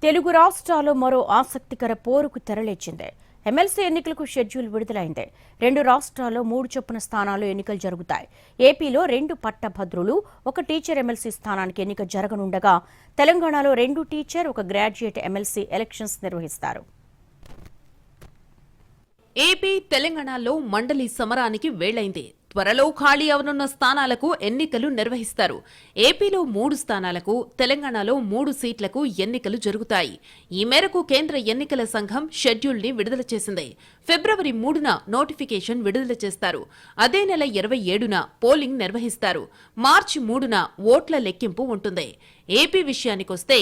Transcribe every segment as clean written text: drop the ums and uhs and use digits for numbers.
తెలుగు రాష్ట్రాల్లో మరో ఆసక్తికర పోరుకు తెరలేచింది. ఎమ్మెల్సీ ఎన్నికలకు షెడ్యూల్ విడుదలైంది. 2 రాష్ట్రాల్లో 3 చొప్పున స్థానాల్లో ఎన్నికలు జరుగుతాయి. ఏపీలో 2 పట్టభద్రులు, 1 టీచర్ ఎమ్మెల్సీ స్థానానికి ఎన్నిక జరగనుండగా తెలంగాణలో 2 టీచర్, 1 గ్రాడ్యుయేట్ ఎమ్మెల్సీ ఎలక్షన్స్ నిర్వహిస్తారు. ఏపీ, తెలంగాణలో మండలి సమరానికి వేళ్లైంది. త్వరలో ఖాళీ అవనున్న స్థానాలకు ఎన్నికలు నిర్వహిస్తారు. ఏపీలో 3 స్థానాలకు, తెలంగాణలో 3 సీట్లకు ఎన్నికలు జరుగుతాయి. ఈ మేరకు కేంద్ర ఎన్నికల సంఘం షెడ్యూల్ ని విడుదల చేసింది. ఫిబ్రవరి 3న నోటిఫికేషన్ విడుదల చేస్తారు. అదే నెల 27న పోలింగ్ నిర్వహిస్తారు. మార్చి 3న ఓట్ల లెక్కింపు ఉంటుంది. ఏపీ విషయానికొస్తే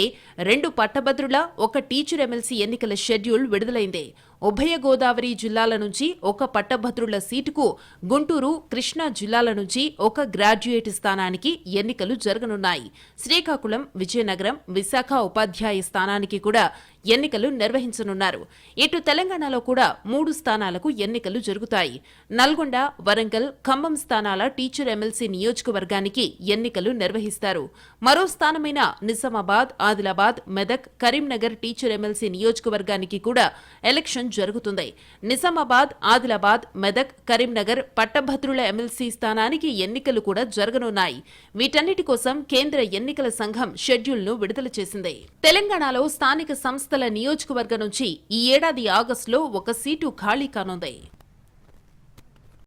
2 పట్టభద్రుల, 1 టీచర్ ఎమ్మెల్సీ ఎన్నికల షెడ్యూల్ విడుదలైంది. ఉభయ గోదావరి జిల్లాల నుంచి 1 పట్టభద్రుల సీటుకు, గుంటూరు, కృష్ణా జిల్లాల నుంచి 1 గ్రాడ్యుయేట్ స్థానానికి ఎన్నికలు జరగనున్నాయి. శ్రీకాకుళం, విజయనగరం, విశాఖ ఉపాధ్యాయ స్థానానికి కూడా ఎన్నికలు నిర్వహించనున్నారు. ఇటు తెలంగాణలో కూడా 3 స్థానాలకు ఎన్నికలు జరుగుతాయి. నల్గొండ, వరంగల్, ఖమ్మం స్థానాల టీచర్ ఎమ్మెల్సీ నియోజకవర్గానికి ఎన్నికలు నిర్వహిస్తారు. మరో స్థానమైన నిజామాబాద్, ఆదిలాబాద్, మెదక్, కరీంనగర్ టీచర్ ఎమ్మెల్సీ నియోజకవర్గానికి కూడా ఎలక్షన్ జరుగుతుంది. నిజామాబాద్, ఆదిలాబాద్, మెదక్, కరీంనగర్ పట్టభద్రుల ఎమ్మెల్సీ స్థానానికి ఎన్నికలు కూడా జరగనున్నాయి. వీటన్నిటి కోసం కేంద్ర ఎన్నికల సంఘం షెడ్యూల్ ను విడుదల చేసింది. తెలంగాణలో స్థానిక సంస్థల నియోజకవర్గం నుంచి ఈ ఏడాది ఆగస్టులో 1 సీటు ఖాళీ కానుంది.